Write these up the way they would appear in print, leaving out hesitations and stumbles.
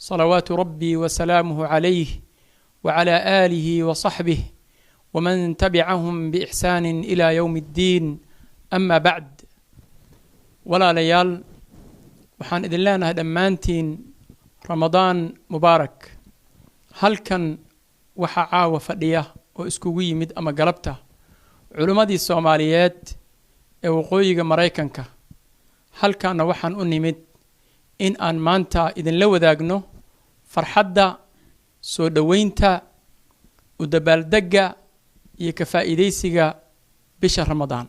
صلوات ربي وسلامه عليه وعلى آله وصحبه ومن تبعهم بإحسان إلى يوم الدين. أما بعد، ولا ليال waxaan idin leenahay dhammaantiin ramadaan mubaarak. halkan waxaa caawa fadhiya oo iskugu yimid ama galabta culimmadii Soomaaliyeed ee waqooyiga Mareykanka. halkaana waxaan u nimid in aan maanta idinla wadaagno farxadda soo dhaweynta u dabaaldegga iyo ka faa'iideysiga bisha Ramadaan.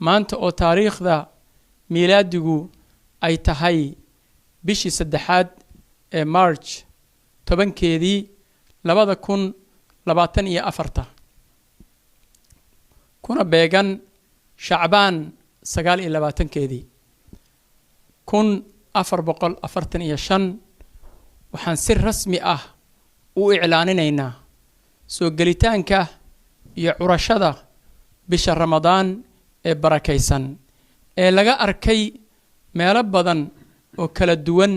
maanta oo taariikhda miilaadigu ay tahay bishii 3 ee March 10keedii 2024 kuna beegan Shacbaan 29keedii 1445 waxaan si rasmi ah u iclaaninaynaa soo gelitaanka iyo curashada bisha Ramadaan ee barakaysan ee laga arkay meelo badan oo kala duwan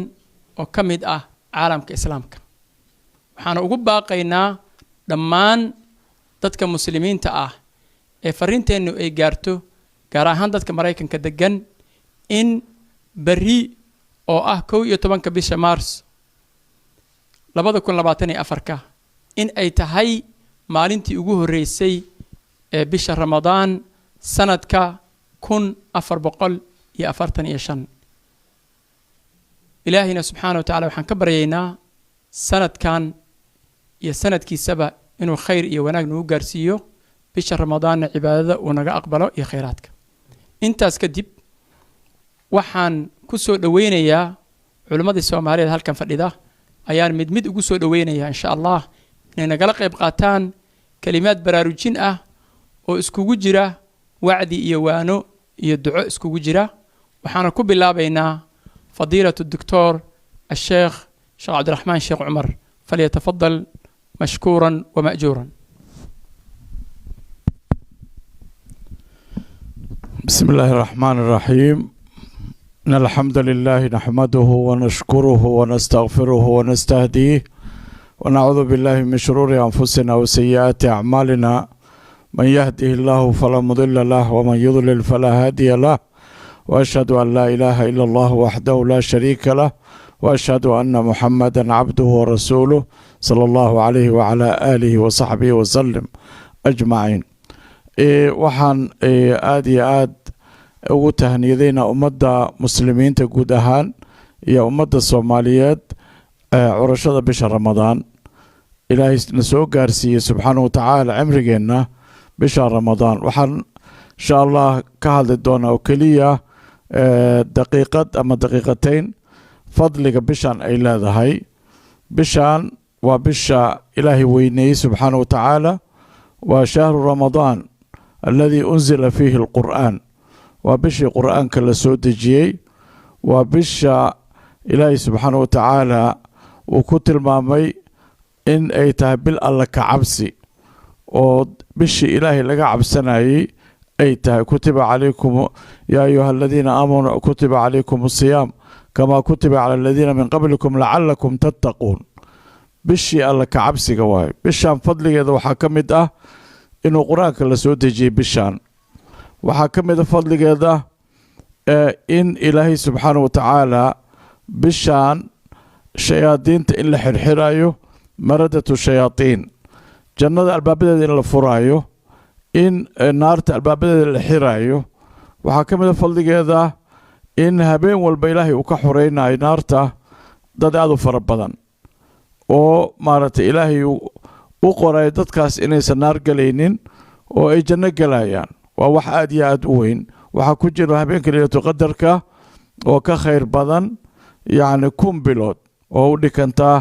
oo ka mid ah caalamka islaamka. waxaan ugu baaqaynaa dhammaan dadka muslimiinta ah ee fariinteennu ay gaarto, gaar ahaan dadka Mareykanka degan, in bari oo ah 11 bisha Maars 2024 in ay tahay maalintii ugu horeysay ee bisha Ramadaan sanadka 1445. ilaahina subxaanahu wa ta'aala waxaan ka baryaynaa sanadkan iyo sanadkiisaba inuu khayr iyo wanaag nagu gaarsiiyo, bisha Ramadaanna cibaadada uu naga aqbalo iyo khayraadka. intaas kadib waxaan ku soo dhaweynayaa culimmadii Soomaaliyeed halkan fadhida ayaan mid ugu soo dhaweynayaa insha Allah inay nagala qayb qaataan kalimaad baraarujin ah oo iskugu jira wacdi iyo waano iyo duco iskugu jira. waxaana ku bilaabaynaa فضيلة الدكتور الشيخ عبد الرحمن الشيخ عمر، فليتفضل مشكورا ومأجورا. بسم الله الرحمن الرحيم. إن الحمد لله نحمده ونشكره ونستغفره ونستهديه ونعوذ بالله من شرور أنفسنا وسيئات أعمالنا. من يهده الله فلا مضل له ومن يضلل فلا هادي له، وأشهد أن لا إله إلا الله وحده لا شريك له، وأشهد أن محمدا عبده ورسوله صلى الله عليه وعلى آله وصحبه وسلم أجمعين. waxaan aad iyo aad ugu tahniyadeynaa ummadda muslimiinta guud ahaan iyo ummadda Soomaaliyeed curashada bisha Ramadaan. ilaahay na soo gaarsiiyey subxaanahu wa tacaala cimrigeenna bisha Ramadaan. waxaan insha Allah ka hadli doonaa oo keliya daqiiqad ama daqiiqatayn fadliga bishan ay leedahay. bishan waa bisha ilaahay weyneeyey subxaanahu wa tacaala. waa shahru Ramadaan alladii unzila fiihi alqur'aan. waa bishii qur'aanka la soo dejiyey. waa bisha ilaahay subxaanahu wa tacaala uu ku tilmaamay in ay tahay bil alla ka cabsi oo bishii ilaahay laga cabsanayay ay tahay. kutiba calaykum yaa ayuha aladiina aamanuu kutiba calaykum asiyaam kamaa kutiba cala aladiina min qablikum lacallakum tattaquun. bishii alla ka cabsiga waayo. bishaan fadligeeda waxaa ka mid ah inuu qur-aanka la soo dejiyey. bishaan waxaa ka mid a fadligeeda in ilaahay subxaanahu wa tacaala bishaan shayaadiinta in la xirxirayo, maradatu shayaatiin, jannada albaabadeeda in la furaayo, in naarta albaabadeeda la xiraayo. waxaa ka mid a fadligeeda in habeen walba ilaahay uu ka xoreynayo naarta dad aad u fara badan oo maaragtay ilaahay u qorayo dadkaas inaysan naar galaynin oo ay janno galayaan. waa wax aad iyo aad u weyn. waxaa ku jira habeenka Laylatul Qadarka oo ka khayr badan yacni 1,000 bilood oo u dhikantaa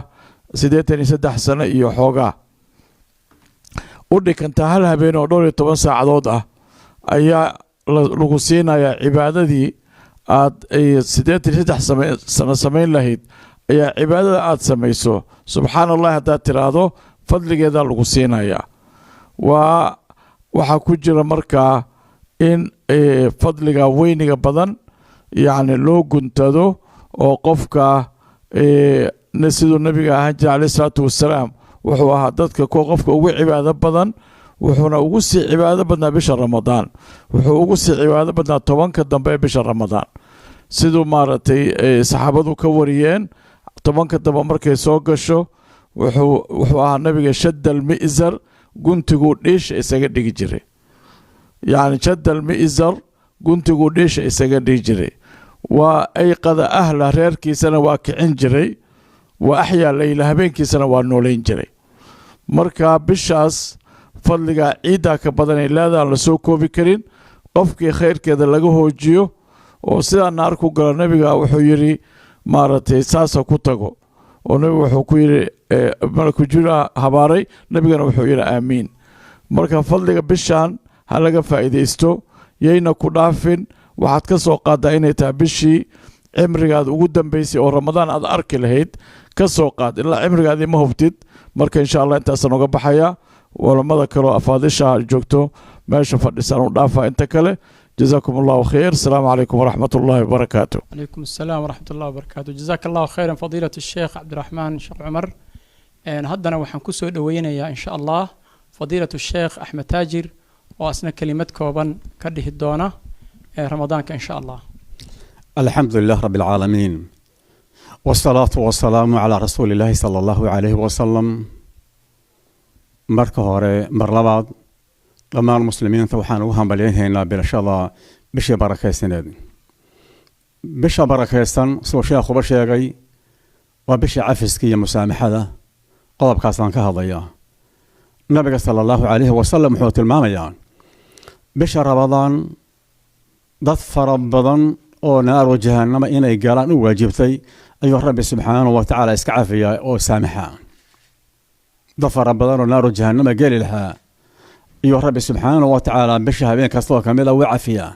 83 sano iyo xoogaa. u dhikantaa hal habeen oo 12 saacadood ah ayaa lagu siinayaa cibaadadii aad 83 sano samayn lahayd ayaa cibaadada aad samayso subxaan allah haddaad tiraahdo fadligeeda lagu siinayaa. waxaa ku jira markaa in fadliga weyniga badan yacni loo guntado oo qofka siduu nabiga ahaan jiray calayhi salaatu wasalaam wuxuu ahaa dadka kuwa qofka ugu cibaado badan wuxuuna ugu sii cibaado badnaa bisha ramadaan wuxuu ugu sii cibaado badnaa 10 dambe ee bisha ramadaan siduu maaragtay saxaabadu ka wariyeen 10 dambe markay soo gasho wuxuu ahaa nabiga shaddal mi'zar guntiguu dhiisha isaga dhigi jiray yacni shaddal mi'zar guntiguu dhiisha isaga dhigi jiray waa ayqada ahla reerkiisana waa kicin jiray waa axyaa layla habeenkiisana waa noolayn jiray marka bishaas fadliga ciiddaa ka badan ay leedahay aan la soo koobi karin qofkii khayrkeeda laga hoojiyo oo sidaa naar ku galo nabiga wuxuu yidhi maaragtay saasa ku tago oo nabigu wuxuu ku yidhi malaku jibriil habaaray nabigana wuxuu yidhi aamiin marka fadliga bishaan ha laga faa'iidaysto yayna ku dhaafin waxaad ka soo qaadaa inay tahay bishii cimrigaada ugu dambaysay oo ramadaan aad arki lahayd ka soo qaad ilaa cimrigaadii ma hubtid marka insha allah intaasaan uga baxayaa walamada kaleo afaadisha joogto meesha fadhisaan u dhaafaa inta kale جزاكم الله خير السلام عليكم ورحمة الله وبركاته. عليكم السلام ورحمة الله وبركاته. جزاك الله خيرا فضيلة الشيخ عبد الرحمن الشيخ عمر. هدنا وحن كسو دوينا يا إن شاء الله فضيلة الشيخ أحمد تاجر وأسنا كلمة كوبا كده الدونة رمضان إن شاء الله. الحمد لله رب العالمين والصلاة والسلام على رسول الله صلى الله عليه وسلم. مركه مرلباد لما المسلمين توحان وهم بليهنا بالشلا بشي بركة سند بشي بركة سن سو شيخ وبشي جاي وبشي عفس كي مسامحة ذا قلب كاسان كهضيا النبي صلى الله عليه وسلم حوت الماميان بشي رمضان ضفر بدن أو نار جهنم إن يقالان واجبتي أيها الرب سبحانه وتعالى اسكعافيا أو سامحا ضفر بدن ونار جهنم قال لها iyo rabbi subxaanahu wa tacaala bisha habeen kastoo ka mid ah cafiya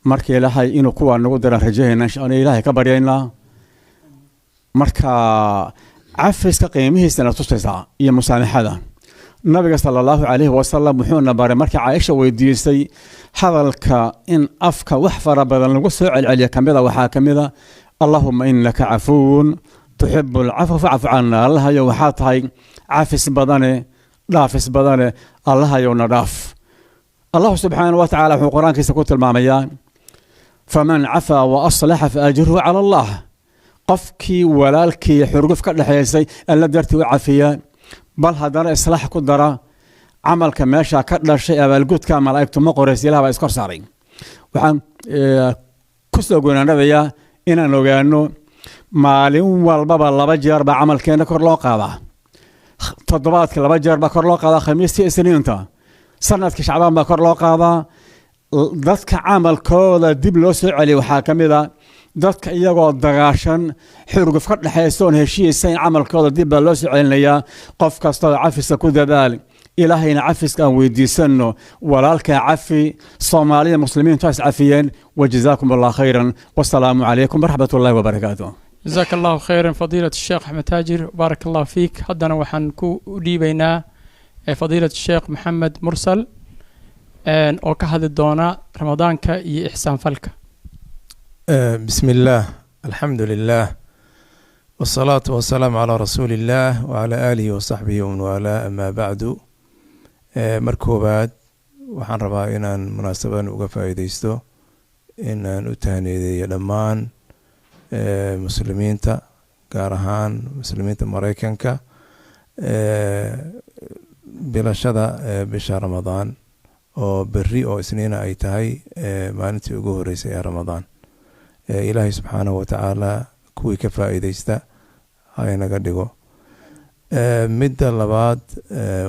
markii ilaahay inuu kuwa nagu dira rajayna insha ilaahay ka baryaynaa marka cafiska qiimihiisana tusaysa iyo musaamaxada nabiga sallallahu alayhi wa sallam wuxuu baray markii Aisha weydiisay hadalka in afka wax fara badan lagu soo celceliyo kamida waxa kamida Allahumma innaka afuun tuhibbul afwa fa'fu 'anna Allah ya waxa tahay cafis badane dhaafis badane Allah ayuuna dhaaf Allah subxaanahu wa tacaala wuxuu quraankiisa ku tilmaamayaa faman cafa wa aslaha fa ajruhu cala Allah qofkii walaalkii xurguf ka dhaxaysay alla dartii u cafiya bal haddana islaax ku dara camalka meesha ka dhashay abaalgudka malaa'igtu ma qorays Ilaahay baa iskor saaray waxaan ku soo go'aanayaa inaan ogaano maalin walba laba jeer ba camalkeena kor loo qaadaa toddobaadka laba jeer ba kor loo qaadaa khamiistii isniinta sanadka shacbaan ba kor loo qaadaa dadka camalkooda dib loo soo celiyo waxa kamida dadka iyagoo dagaashan xurguf ka dhaxayso heshiisay camalkooda dib loo soo celinayaa qof kasta cafis ku dadaal ilaahayna cafiska aan weydiisano walaalka cafi Soomaaliya muslimiin taas cafiyeen wajazaakum Allah khayran wassalaamu alaykum warahmatullahi wabarakatuh. جزاك الله خيرا فضيلة الشيخ أحمد تاجر بارك الله فيك هدنا وحن ديبينا فضيلة الشيخ محمد مرسل أو كهذا الدونا رمضان كي إحسان فلك. بسم الله الحمد لله والصلاة والسلام على رسول الله وعلى آله وصحبه ومن والاه أما بعد مركوبات وحن ربائنا مناسبة وقفا يديستو إن نتهني ذي لمان muslimiinta gaar ahaan muslimiinta Mareykanka bilashada bisha Ramadaan oo berri oo isniina ay tahay maalintii ugu horeysay ee Ramadaan Ilaahay subxaanahu wa ta'ala kuwii ka faa'iideysta hay naga dhigo midda labaad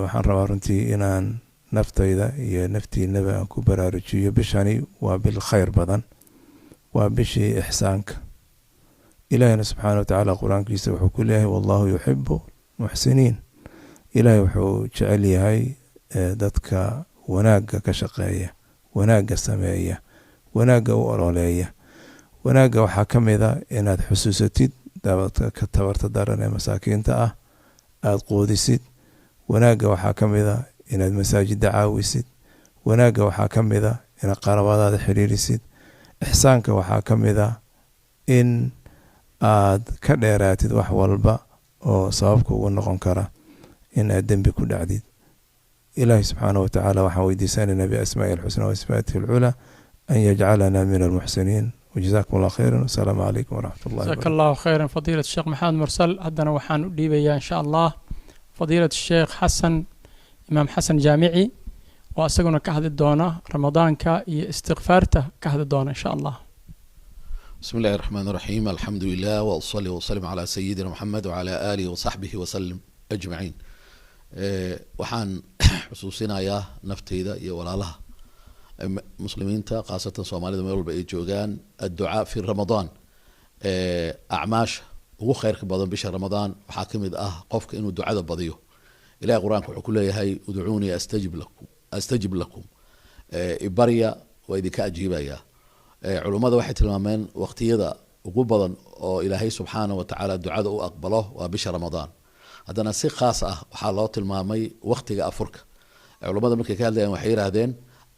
waxaan rabaa runtii inaan naftayda iyo naftiinaba aan ku baraarujiyo bishani waa bil khayr badan waa bishii ihsaanka إلهنا سبحانه وتعالى قرآن كيسا وحكو الله والله يحب محسنين إلهي وحو جعلي هاي دادك وناقة كشقاية وناقة سماية وناقة وأرولية وناقة وحاكم إذا إناد حسوستيد دابتك كتبرت دارنا مساكين تأه آد قودسيد وناقة وحاكم إذا إناد مساجد دعاويسيد وناقة وحاكم إذا إن قربات هذا حريريسيد إحسانك وحاكم إذا إن aad ka dheeraatid wax walba oo sababka ugu noqon kara in aad dembi ku dhacdid. ilaahi subxaanahu watacaala waxaan weydiisanaynaa biasmaa'i alxusnaa wasifaatihi alculaa an yajcalana min almuxsiniin. وجزاكم الله خيرا والسلام عليكم ورحمة الله وبركاته. جزاك الله خيرا فضيلة الشيخ محمد مرسل. هدنا وحان ديبيا إن شاء الله فضيلة الشيخ حسن إمام حسن جامعي وأسقنا كهذا الدونة رمضان استغفارته كهذا الدونة إن شاء الله. بسم الله الرحمن الرحيم. الحمد لله وأصلي وسلم على سيدنا محمد وعلى آله وصحبه وسلم أجمعين. وحان حسوسنا يا نفتيدا يا ولا الله مسلمين خاصة صوماليدا meel walba ay joogaan الدعاء في رمضان أعماش ugu khayrka badan bisha Ramadaan waxaa kamid ah qofka inuu ducada badiyo. Ilaahay Quraanka wuxuu ku leeyahay ud'uuni astajib lakum ibariya waa idinka ajiibaya. Culimada waxay tilmaameen waqtiyada ugu badan oo Ilaahay subxaanahu wa ta'ala ducada u aqbalo waa bisha Ramadaan. haddana si khaas ah waxaa loo tilmaamay waqtiga afurka. Culimada markay ka hadlayaan waxay yiraahdeen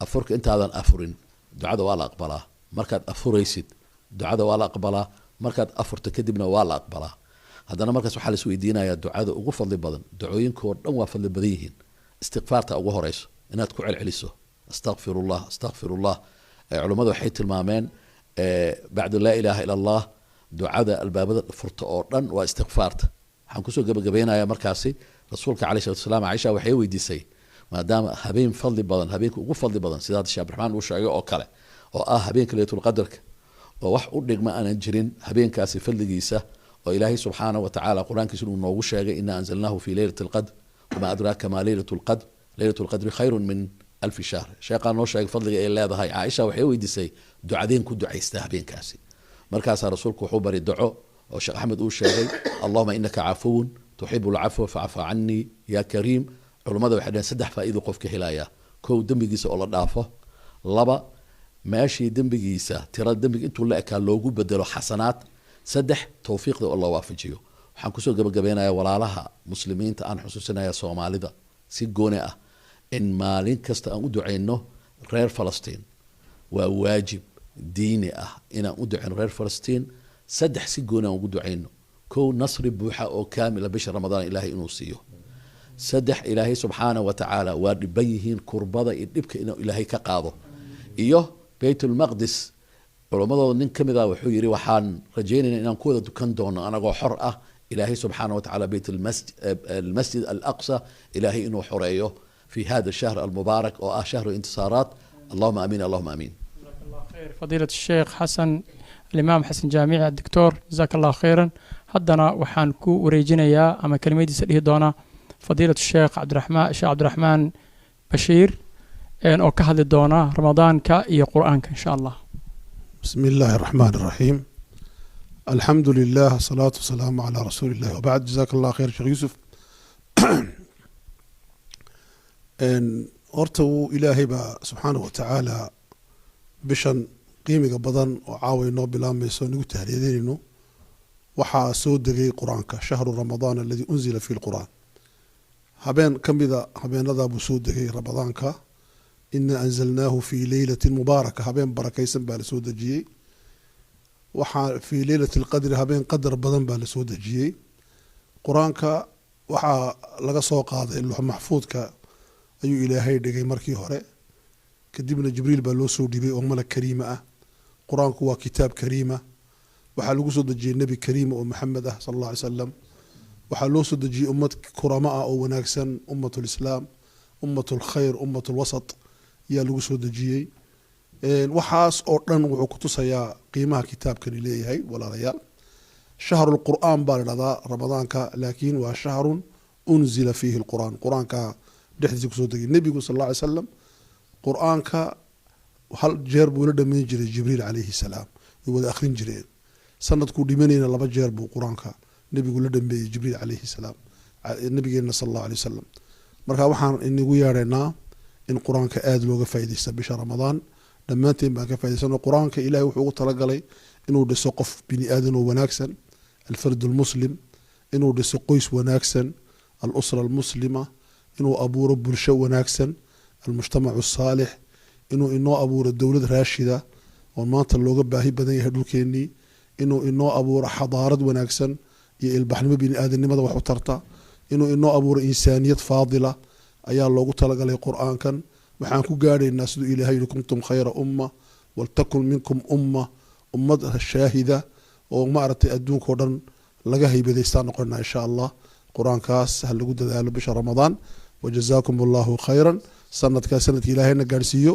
afurka intaadan afurin ducada waa la aqbalaa. markaad afuraysid ducada waa la aqbalaa. markaad afurta kadibna waa la aqbalaa. haddana markaas waxaa la is weydiinayaa ducada ugu fadli badan ducooyinka oo dhan waa fadli badan yihiin. istighfaarta ugu horeyso inaad ku celceliso astaghfirullah astaghfirullah. culimadu waxay tilmaameen bacda laa ilaaha ila allah ducada albaabada furta oo dhan waa istighfaarta. waxaan kusoo gabagabeynayaa markaasi rasuulka calayhi salaatu wasalaam Caaisha waxay weydiisay maadaama habeen fadli badan habeenka ugu fadli badan sidaad Sheekh Abdiraxmaan uu sheegay oo kale oo ah habeenka Laylatul Qadarka oo wax u dhigma aanan jirin habeenkaasi fadligiisa oo Ilaahay subxaanahu wa ta'ala quraankiisa uu noogu sheegay inna anzalnahu fi laylatil qadr wama adraka ma laylatul qadr laylatul qadri khayrun min alf shahr. sheekhaan noo sheegay fadliga ay leedahay. Caaisha waxay weydiisay ducadeen ku ducaysta habeenkaasi. markaas rasuulku wuxuu bari duco oo Sheekh Axmed uu sheegay Allahumma innaka afuwun tuhibbul afwa fa'fu anni ya kareem. culimada waxay dhaheen saddex faa'iido qofka helaya. kow dambigiisa oo la dhaafo. laba meeshii dambigiisa tira dambiga intuu la ekaa loogu bedelo xasanaad. saddex tawfiiqda oo la waafajiyo. waxaan kusoo gabagabeynayaa walaalaha muslimiinta aan xusuusinayaa Soomaalida si gooni ah in maalin kasta aan u duceyno reer Falastiin. waa waajib diini ah inaan u duceyno reer Falastiin. saddex si gooni aan ugu duceyno. kow nasri buuxa oo kaamila bisha Ramadaan Ilaahay inuu siiyo. saddex Ilaahay subxaanahu wa ta'ala waa dhiban yihiin kurbada iyo dhibka inuu Ilaahay ka qaado. iyo Baytul Maqdis culamadooda nin kamid ah wuxuu yiri waxaan rajaynaynaa inaan ku wada dukan doono anagoo xor ah Ilaahay subxaanahu wa ta'ala Baytul Masjid al-Aqsa Ilaahay inuu xoreeyo في هذا الشهر المبارك أو شهر الانتصارات. اللهم آمين اللهم آمين. جزاك الله خير فضيلة الشيخ حسن الإمام حسن جامعي الدكتور جزاك الله خيرا. هدنا وحان كو وريجينا يا أما كلمة سأليه دونا فضيلة الشيخ عبد الرحمن بشير أو كهذا دونا رمضان كا قرآن إن شاء الله. بسم الله الرحمن الرحيم. الحمد لله الصلاة والسلام على رسول الله وبعد. جزاك الله خير شيخ يوسف. horta wuu ilaahay baa subxaanahu wa tacaala bishan qiimiga badan oo caawa inoo bilaabmayso nagu tahliyadeynayno waxaa soo degay qur-aanka shahru ramadaan aladii unzila fi lqur'aan. habeen ka mida habeenadaa buu soo degay ramadaanka. ina anzalnaahu fi leylatin mubaaraka habeen barakaysan baa lasoo dejiyey. waxaa fi leylati lqadri habeen qadar badan baa lasoo dejiyey. qur-aanka waxaa laga soo qaaday luux maxfuudka ayuu ilaahay dhigay markii hore. kadibna jibriil baa loo soo dhibay oo malag kariima ah. qur-aanku waa kitaab kariima. waxaa lagu soo dejiyey nebi kariima oo maxamed ah sala allah alay salam. waxaa loo soo dejiyey ummad kurama ah oo wanaagsan ummatulislaam ummatulkhayr ummatulwasat ayaa lagu soo dejiyey. waxaas oo dhan wuxuu ku tusayaa qiimaha kitaabkani leeyahay walaalayaal. shahrulqur'aan baa la dhahdaa ramadaanka laakiin waa shahrun unzila fiihi lqur'aan. qur-aanka dhexdiisa kusoo degay nebigu sal alla alay salam qur-aanka hal jeer buu la dhameyn jiray jibriil calayhi salaam way wada akhrin jireen. sanadkuu dhimanayna 2 jeer buu qur-aanka nebigu la dhameeyey jibriil calayhi salaam nabigeena sal allahu alay wasalam. marka waxaan inagu yeedhaynaa in qur-aanka aada looga faaidaysta bisha ramadaan. dhammaanteen baan ka faa'idaysano. qur-aanka ilaahay wuxuu ugu talagalay inuu dhiso qof bini aadan oo wanaagsan alfard almuslim, inuu dhiso qoys wanaagsan alusra almuslima, inuu abuuro bulsho wanaagsan almujtamacu asaalix, inuu inoo abuuro dowlad raashida oo maanta looga baahi badan yahay dhulkeenii, inuu inoo abuuro xadaarad wanaagsan iyo ilbaxnimo bini aadamnimada wax u tarta inuu inoo abuuro insaaniyad faadila ayaa loogu talagalay qur-aankan waxaan ku gaadhaynaa siduu ilaahay yidhi kuntum khayra umma waltakun minkum ummad shaahida oo maaragtay adduunkao dhan laga haybadaystaan noqonaa insha allah qur-aankaas ha lagu dadaalo bisha ramadaan wajazaakum allahu khayran sanadkaa sanadkii ilaahayna gaadhsiiyo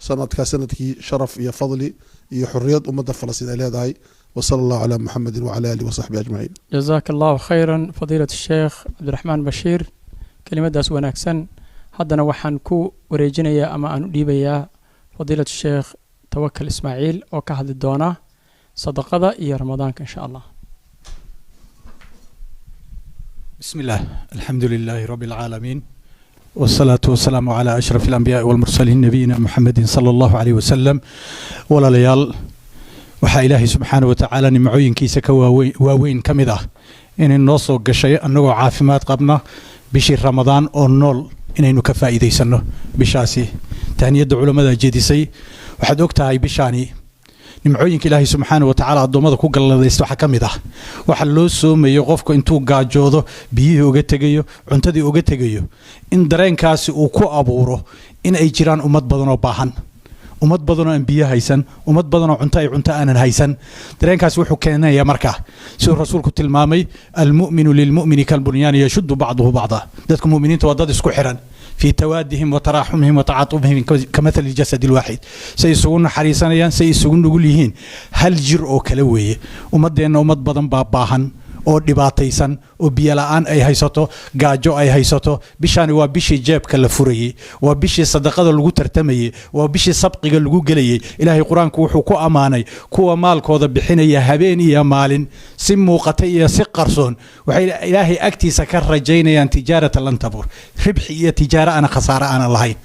sanadkaa sanadkii sharaf iyo fadli iyo xorriyad ummadda falastiin ay leedahay وصلى الله على محمد وعلى آله وصحبه أجمعين. جزاك الله خيرا فضيلة الشيخ عبد الرحمن بشير كلمة داس وناكسن هذا وحن كو وريجينيا أما أن أديبيا فضيلة الشيخ توكل إسماعيل وكهل الدونة صدقة إيا رمضان إن شاء الله. بسم الله الحمد لله رب العالمين والصلاة والسلام على أشرف الأنبياء والمرسلين نبينا محمد صلى الله عليه وسلم ولا ليال waxaa ilaahay subxaana watacaala nimcooyinkiisa ka waaweyn ka mid ah inay noo soo gashay annagoo caafimaad qabna bishii ramadaan oo nool inaynu ka faa'iidaysanno bishaasi tahniyadda culammada jeedisay waxaad og tahay bishaani nimcooyinka ilaahay subxaana watacaala addoommada ku galladaysta waxaa ka mid ah waxa loo soomayo qofku intuu gaajoodo biyihii uga tegayo cuntadii uga tegayo in dareenkaasi uu ku abuuro in ay jiraan ummad badan oo baahan ummad badan oo aan biyo haysan ummad badan oo cunto aanan haysan dareenkaas wuxuu keenayaa markaa siduu rasuulku tilmaamay almu'minu lilmu'mini kalbunyaan yashuddu bacduhu bacda dadka mu'miniinta waa dad isku xiran في توادهم وتراحمهم وتعاطفهم كمثل الجسد الواحد سيسوون حريصانيان سيسوون نقوليهين هل جرء كلوي ومدينا ومد بدن باباهن oo dhibaataysan oo biyo la'aan ay haysato gaajo ay haysato bishaani waa bishii jeebka la furayay waa bishii sadaqada lagu tartamayay waa bishii sabqiga lagu gelayay ilaahay quraanku wuxuu ku amaanay kuwa maalkooda bixinaya habeen iyo maalin si muuqata iyo si qarsoon waxay ilaahay agtiisa ka rajaynayaan tijaarata lan tabur ribxi iyo tijaara ana khasaara ana lahayn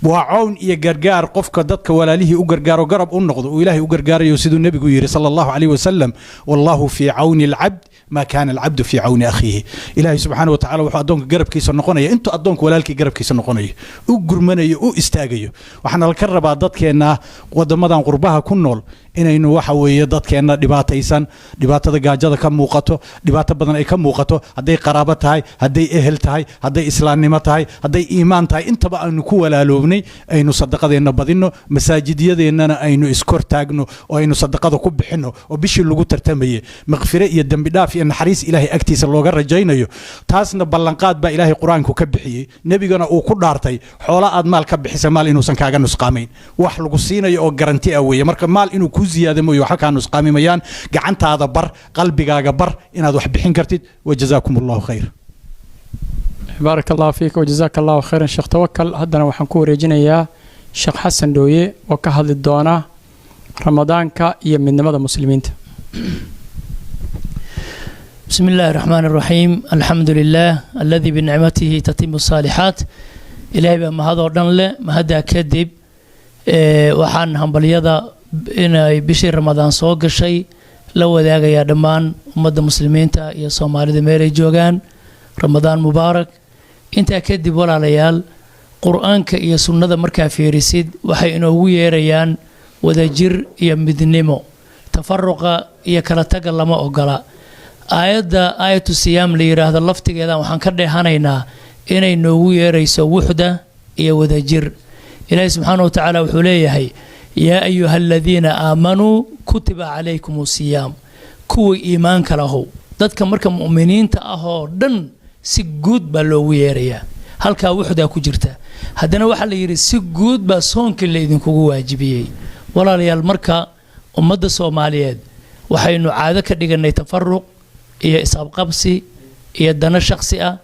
وعون يجرجار قفك ضدك ولا له أجرجار وجرب النقض وإلهي أجرجار يسيد النبي يري صلى الله عليه وسلم والله في عون العبد ما كان العبد في عون أخيه إلهي سبحانه وتعالى وحدونك جرب كيس النقنية أنتوا أدونك ولا لك جرب كيس النقنية أجرمني أستاجيه وحنا الكرب ضدك إن ودمضان قربها كنول إنه وحوي ضدك إن دباتيسن دبات الجاجة كم موقته دبات بدن أي كم موقته هدي قرابة هاي هدي أهل هاي هدي إسلام نمط هاي هدي إيمان هاي أنت بقى نكو ولا لوبني aynu sadaqadeena badino masaajidyadeena aynu iskor taagno oo aynu sadaqada ku bixino oo bishii lagu tartamayay maghfira iyo dambi dhaaf iyo naxariis ilaahay agtiisa looga rajaynayo taasna ballanqaad baa ilaahay quraanku ka bixiyay nabigana uu ku dhaartay xoolo aad maal ka bixisa maal inuusan kaaga nusqaameyn wax lagu siinayo oo garanti ah weeye marka maal inuu ku ziyaadamo iyo waxa ka nusqaamayaan gacantaada bar qalbigaaga bar inaad wax bixin kartid wajazaakumullahu khayr بارك الله فيك وجزاك الله خيرا شيخ توكل هدنا وحن كو ريجينيا شيخ حسن دويه وكهل الدونا رمضان كا يمن نمد المسلمين بسم الله الرحمن الرحيم الحمد لله الذي بنعمته تتم الصالحات إلهي بما هذا ودن له ما هذا كذب وحن همبليدا إن بشير رمضان سوق الشيء لو ذاك يا دمان مد المسلمين تا يا صومالي دميري جوجان رمضان مبارك انت كدب ولا ليال قرآنك يا سنة مركا في رسيد وحي انه ويريان وذا جر يا مدنمو تفرق يا كلا تقل ما أقلا آية الصيام ليرى هذا اللفت كذا وحن كده هنينا إنه ويريس وحدة يا وذا جر إلهي سبحانه وتعالى وحليه يا أيها الذين آمنوا كتب عليكم الصيام كوي إيمانك له dadka marka mu'miniinta ah oo dhan si guud baa loogu yeerayaa halka wuxda ku jirta haddana waxa la yiri si guud baa soonka la idinkugu waajibiyay walaalayaal marka ummadda Soomaaliyeed waxaynu caado ka dhiganay tafarruq iyo isaab qabsi iyo dana shakhsi ah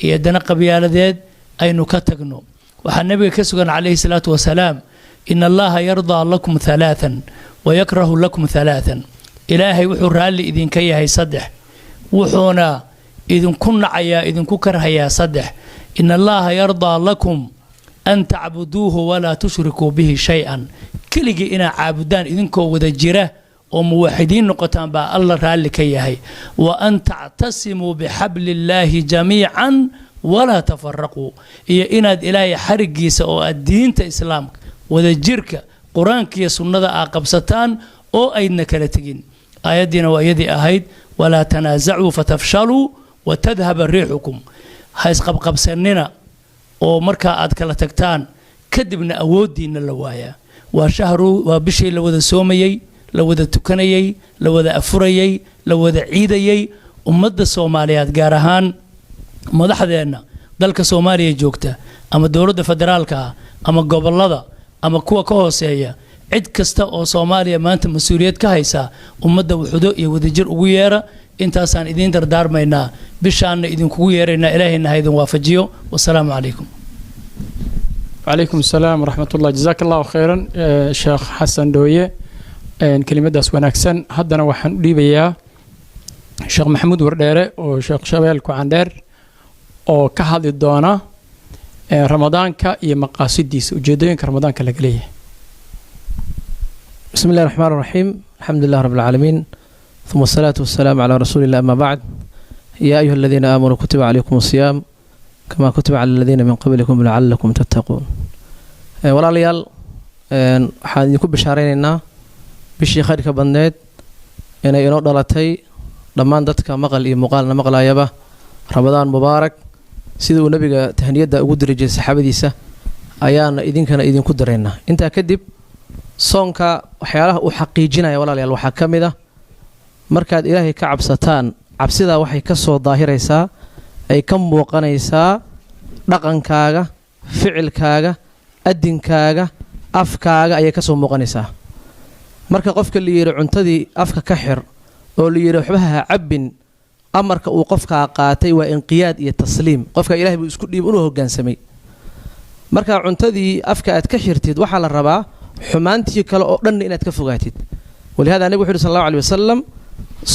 iyo dana qabiyaaladeed aynu ka tagno waxa nabiga ka sugan calayhi salaatu wasalaam inna allaha yarda lakum thalathan wa yakrahu lakum thalathan ilaahay wuxuu raali idinka yahay saddex وحونا إذن كنا عيا إذن ككر هيا صدح إن الله يرضى لكم أن تعبدوه ولا تشركوا به شيئا كلجي إنا عابدان إذن كو وذا جرة وموحدين نقطان با الله رالك يهي وأن تعتصموا بحبل الله جميعا ولا تفرقوا إيا إناد إلهي حرقي سأو الدين إسلامك وذا جرك قرآنك يا سنة آقبستان أو أيدنا كالتقين aayaddiina waa iyadii ahayd walaa tanaasacuu fatafshaluu watadhaba riixukum ha isqabqabsanina oo markaa aad kala tagtaan kadibna awooddiinna la waayaa waa bishii la wada soomayey la wada tukanayey la wada afurayey la wada ciidayey ummadda soomaaliyeed gaar ahaan madaxdeenna dalka soomaaliya joogta ama dowladda federaalka ah ama gobollada ama kuwa ka hooseeya cid kasta oo soomaaliya maanta mas-uuliyad ka haysa ummadda wuxudo iyo wadajir ugu yeera intaasaan idiin dardaarmaynaa bishaanna idinkugu yeeraynaa ilaahayna ha idin waafajiyo wasalaamu calaykum وعليكم السلام ورحمة الله جزاك الله خيرا شيخ حسن دوية كلمة داس ونكسن هدنا وحن ليبيا شيخ محمود ورديرة وشيخ شبيل كواندر وكهذه الدونا رمضان كا يمقاصد ديس وجدين كرمضان كالجليه. بسم الله الرحمن الرحيم الحمد لله رب العالمين ثم الصلاة والسلام على رسول الله أما بعد يا أيها الذين آمنوا كتب عليكم الصيام كما كتب على الذين من قبلكم لعلكم تتقون. ولا ليال حاد يكون بشهريننا بشي خير كبنديد إن ينور دلتي لما ندتك مقال مقالنا مقال يبه رمضان مبارك سيدو النبي تهنية دا أقدر جلس حبديسة أيان إذن كان إذن قدرنا أنت أكذب صونك وحياله وحقيجنا يا ولا ليال وحكم ذا مركز إلهي كعب ستان عبسدا وحي كسو ظاهر يسا ay ka muuqanaysaa dhaqankaaga ficilkaaga adinkaaga afkaaga ayay ka soo muuqanaysaa marka qofka la yiri cuntadii afka ka xir oo la yiri waxba ha cabin amarka uu qofka qaatay waa inqiyaad iyo tasliim qofka ilaahay buu isku dhiib inuu hoggaansamay marka cuntadii afka aad ka xirtid waxa la rabaa xumaantii kale oo dhan inaad ka fogaatid walihaada nabi wuxuu sallallahu alayhi wasallam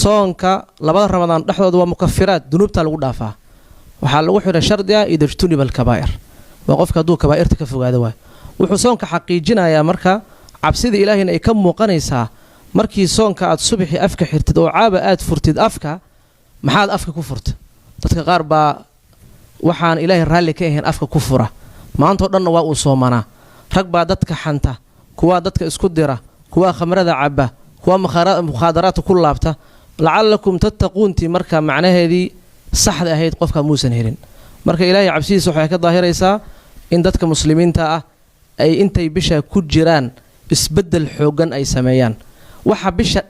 soonka labada ramadaan dhaxdooda waa mukaffiraat dunuubta lagu dhaafaa waxaa lagu xiray shardiga idajtunib alkabaa'ir waa qofka hadduu kabaa'irta ka fogaado waay wuxuu soonka xaqiijinayaa marka cabsida ilaahayna ay ka muuqanaysaa markii soonka aad subaxii afka xirtid oo caaba aad furtid afka maxaad afka ku furta dadka qaar baa waxaan ilaahay raalli ka ahayn afka ku fura maantoo dhanna waa uu soomanaa rag baa dadka xanta kuwaa dadka isku dira kuwaa khamrada cabba kuwaa mukhaadaraadka ku laabta lacallakum tattaquuntii marka macnaheedii saxda ahayd qofka muusan helin marka ilaahay cabsidiisa waxay ka daahiraysaa in dadka muslimiinta ah ay intay bisha ku jiraan isbedel xoogan ay sameeyaan waxa bisha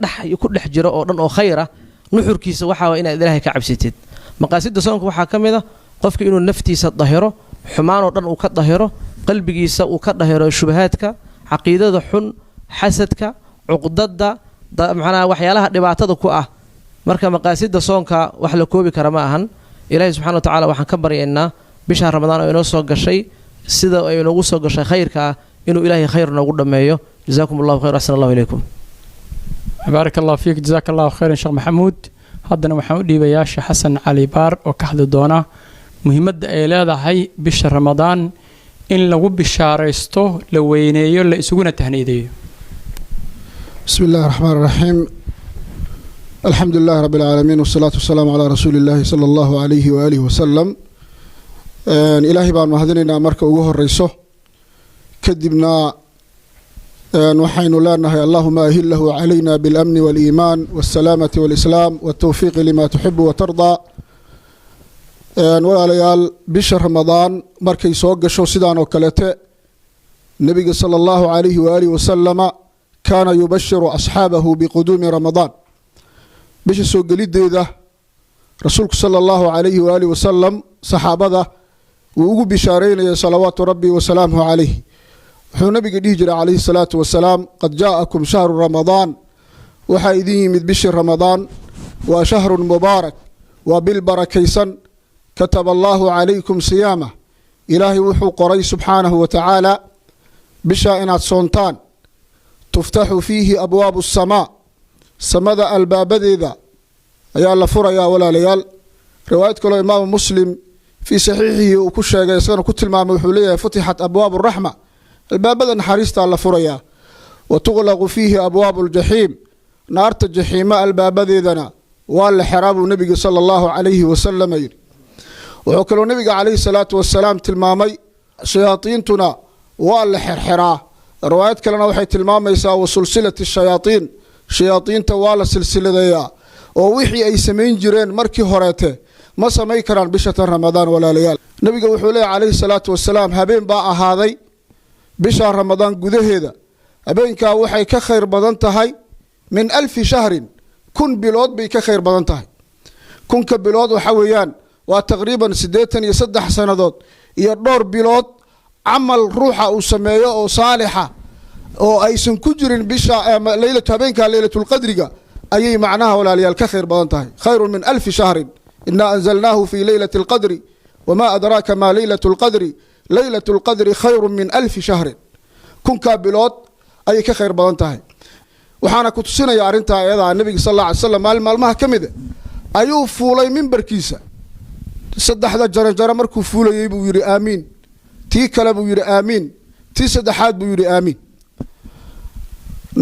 ku dhex jira oo dhan oo khayr ah nuxurkiisa waxa waa inaad ilaahay ka cabsatid maqaasida soonka waxaa ka mid ah qofka inuu naftiisa dahiro xumaan oo dhan uu ka dahiro qalbigiisa uu ka dahiro shubahaadka caqiidada xun xasadka cuqdada macnaha waxyaalaha dhibaatada ku ah marka maqaasida soonka wax la koobi kara ma ahan ilaahay subxaanahu wa ta'aala waxaan ka baryaynaa bisha ramadaan oo inoo soo gashay sida ay inoogu soo gashay khayrka inuu ilaahay khayr noogu dhameeyo jazaakumullahu khayr ahsanallahu ilaykum بارك الله فيك جزاك الله خيرا شيخ محمود هذا waxaan u dhiibayaa Sheikh Xasan Cali Baar oo ka hadli doona muhiimadda ay leedahay bisha ramadaan in lagu bishaaraysto la weyneeyo la isuguna tahniideeyo بسم الله الرحمن الرحيم الحمد لله رب العالمين والصلاة والسلام على رسول الله صلى الله عليه وآله وسلم إلهي بان مهدننا مركا ugu horeyso kadibna وحين لنا اللهم أهله علينا بالأمن والإيمان والسلامة والإسلام والتوفيق لما تحب وترضى ولا ليال بشهر رمضان مركي سوق شو سيدان وكالته النبي صلى الله عليه وآله وسلم كان يبشر أصحابه بقدوم رمضان بش سوق ليد ذا رسولك صلى الله عليه وآله وسلم صحابته ووجو بشارين صلوات ربي وسلامه عليه نبي هجر عليه الصلاة والسلام قد جاءكم شهر رمضان وحيدين من بشر رمضان وشهر مبارك وبالبركيسا كتب الله عليكم صيامه إلهي وحو قري سبحانه وتعالى بشائنات صنطان تفتح فيه أبواب السماء سمد الباب ذا يا الله فرا يا ولا ليال رواية كل إمام مسلم في صحيحه وكل يسكن كتل مع محولية فتحت أبواب الرحمة الباب ذا حريصت على فريا وتغلق فيه أبواب الجحيم نار الجحيم الباب ذا والحراب النبي صلى الله عليه وسلم وحكى النبي عليه الصلاة والسلام تلمامي شياطينتنا والحرحراه روايات كلنا وحي تلمامي وسلسلة الشياطين shayaadiinta waa la silsiladeeyaa oo wixii ay samayn jireen markii horeete ma samayn karaan bishatan ramadaan walaalayaal nabiga wuxuu leeyahay calayhi salaatu wasalaam habeen baa ahaaday bisha ramadaan gudaheeda habeenkaa waxay ka khayr badan tahay min 1000 shahrin 1000 bilood bay ka khayr badan tahay 1000 bilood waxa weeyaan waa taqriiban 83 sanadood iyo dhowr bilood camal ruuxa uu sameeyo oo saalixa oo aysan ku jirin bisha leylatu habeenka leylatul qadriga ayay macnaha walaalayaal ka khayr badan tahay khayrun min 1000 shahrin inna anzalnahu fi laylatil qadri wama adraka ma laylatul qadri laylatul qadri khayrun min 1000 shahrin 1000 bilood ayay ka khayr badan tahay waxaana ku tusinaya arinta ayada nabiga sallallahu alayhi wasallam maalmaha kamid ayuu fuulay minbarkiisa saddexda jaran markuu fuulayay buu yiri aamiin tii kale buu yiri aamiin tii saddexaad buu yiri aamiin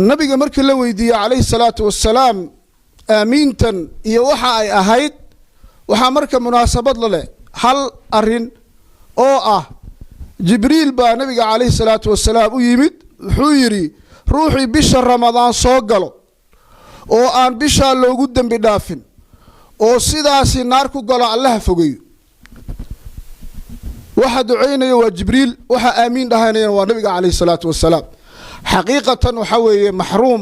nabiga markii la weydiiyay calayhi salaatu wassalaam aamiintan iyo waxa ay ahayd waxa marka munaasabad la leh hal arin oo ah jibriil baa nabiga calayhi salaatu wassalaam u yimid wuxuu yiri ruuxii bisha ramadaan soo galo oo aan bisha loogu dambi dhaafin oo sidaasi naar ku galo Allah fogeeyo waxa duceynaya waa jibriil waxa aamiin dhahanaya waa nabiga calayhi salaatu wassalaam xaqiiqatan waxa weeye maxruum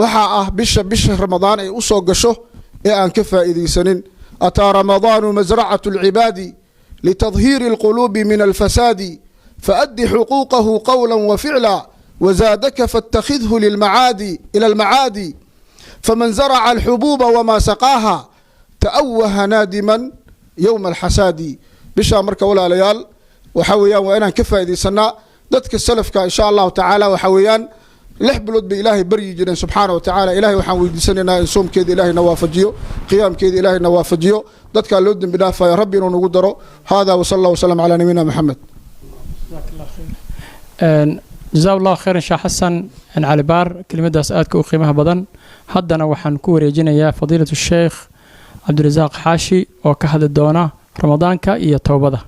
waxa ah bisha ramadaan ay u soo gasho ee aan ka faa'iideysanin ataa ramadaanu mazra'atu al-ibadi litadhhir al-qulub min al-fasadi fa'addi huquqahu qawlan wa fi'la وزادك فاتخذه للمعادي إلى المعادي فمن زرع الحبوب وما سقاها تأوه نادما يوم الحساد بشا مركا ولا ليال وحويان وأنا كفى إذا سنة ذاتك السلف إن شاء الله تعالى وحويان لحبلود بإلهي بري جدا سبحانه وتعالى إلهي وحوي سننا إنسوم كيد إلهي نوافجيو قيام كيد إلهي نوافجيو ذاتك اللود بدافع يا ربي نقدره هذا وصلى الله وسلم على نبينا محمد جزاه الله خيرا شيخ حسن عن علي بار كلمة أسألك وقيمها بدن حدنا وحن كوريجينا يا فضيلة الشيخ عبد الرزاق حاشي وكهد الدونة رمضان كا توبة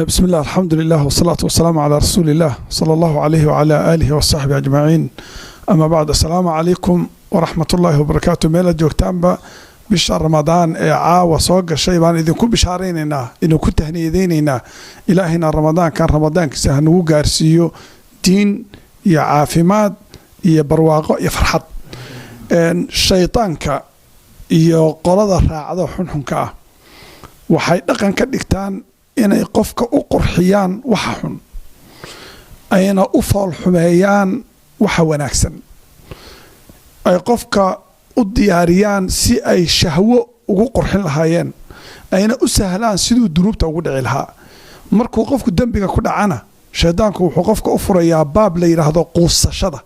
بسم الله الحمد لله والصلاة والسلام على رسول الله صلى الله عليه وعلى آله وصحبه أجمعين أما بعد السلام عليكم ورحمة الله وبركاته ميلا جوكتان بشهر رمضان عاوة صوغ الشيء بان إذن كل بشهريننا إنه كنت هنيديننا إلهنا رمضان كان رمضان كسهنو قارسيو دين يا عافمات يا برواقو يا فرحات الشيطانك يا قرض راعدو حنحنك وحي دقن كدكتان إنا يقفك أقرحيان وححن أين أفضل حميان وحوناكسن أي قفك u diyaariyaan si ay shahwo ugu qorxin lahaayeen ayna u sahlaan sidoo dunuubta ugu dhici lahaa markuu qofku dambiga ku dhacana shaydaanku wuxuu qofka u furayaa baab la yiraahdo quusashada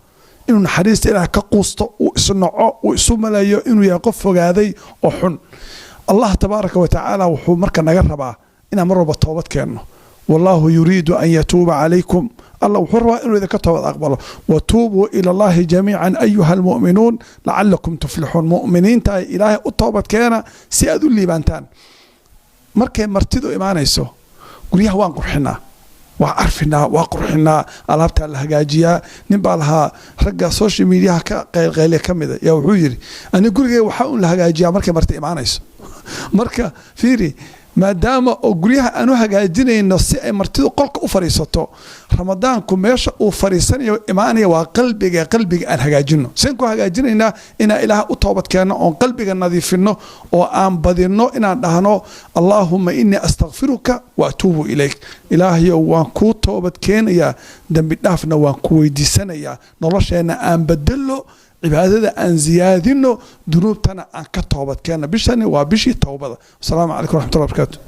inuu naxariista Ilaahay ka quusto uu isnaco uu isu malayo inuu yahay qof fogaaday oo xun Allah tabaaraka wa ta'ala wuxuu marka naga rabaa inaan mar walba toobad keenno wallahu yuriidu an yatuuba alaykum الله وحروا إنه إذا كتبوا أقبله وتوبوا إلى الله جميعا أيها المؤمنون لعلكم تفلحون مؤمنين تا إلهي التوبة كان سيادوا اللي بانتان مركي مرتدوا إيمانا يسو قوليها وان قرحنا وعرفنا وقرحنا ألابتها الهجاجية نبالها رجع سوشيال ميديا غير كمذا يا وحيري أنا أقول وحاول الهجاجية مركي مرتي إيمانا يسو مركا فيري maadaama oo guryaha aanu hagaajinayno si ay martidu qolka u fariisato ramadaanku meesha uu fariisanayo imaanaya waa qalbiga aan hagaajino seen ku hagaajinayna ina ilaaha u toobad keeno oo qalbiga nadiifino oo aan badino inaan dhahno Allahumma inni astaghfiruka wa atuubu ilayk ilaahiyo waan ku toobad keenaya dambi dhaafna waan ku weydiisanaya nolosheena aan bedelo cibaadada aan ziyaadino dunuubtana aan ka toobad keena bishani waa bishii toobada. Assalaamu calaykum wa rahmatullahi wa barakatuh.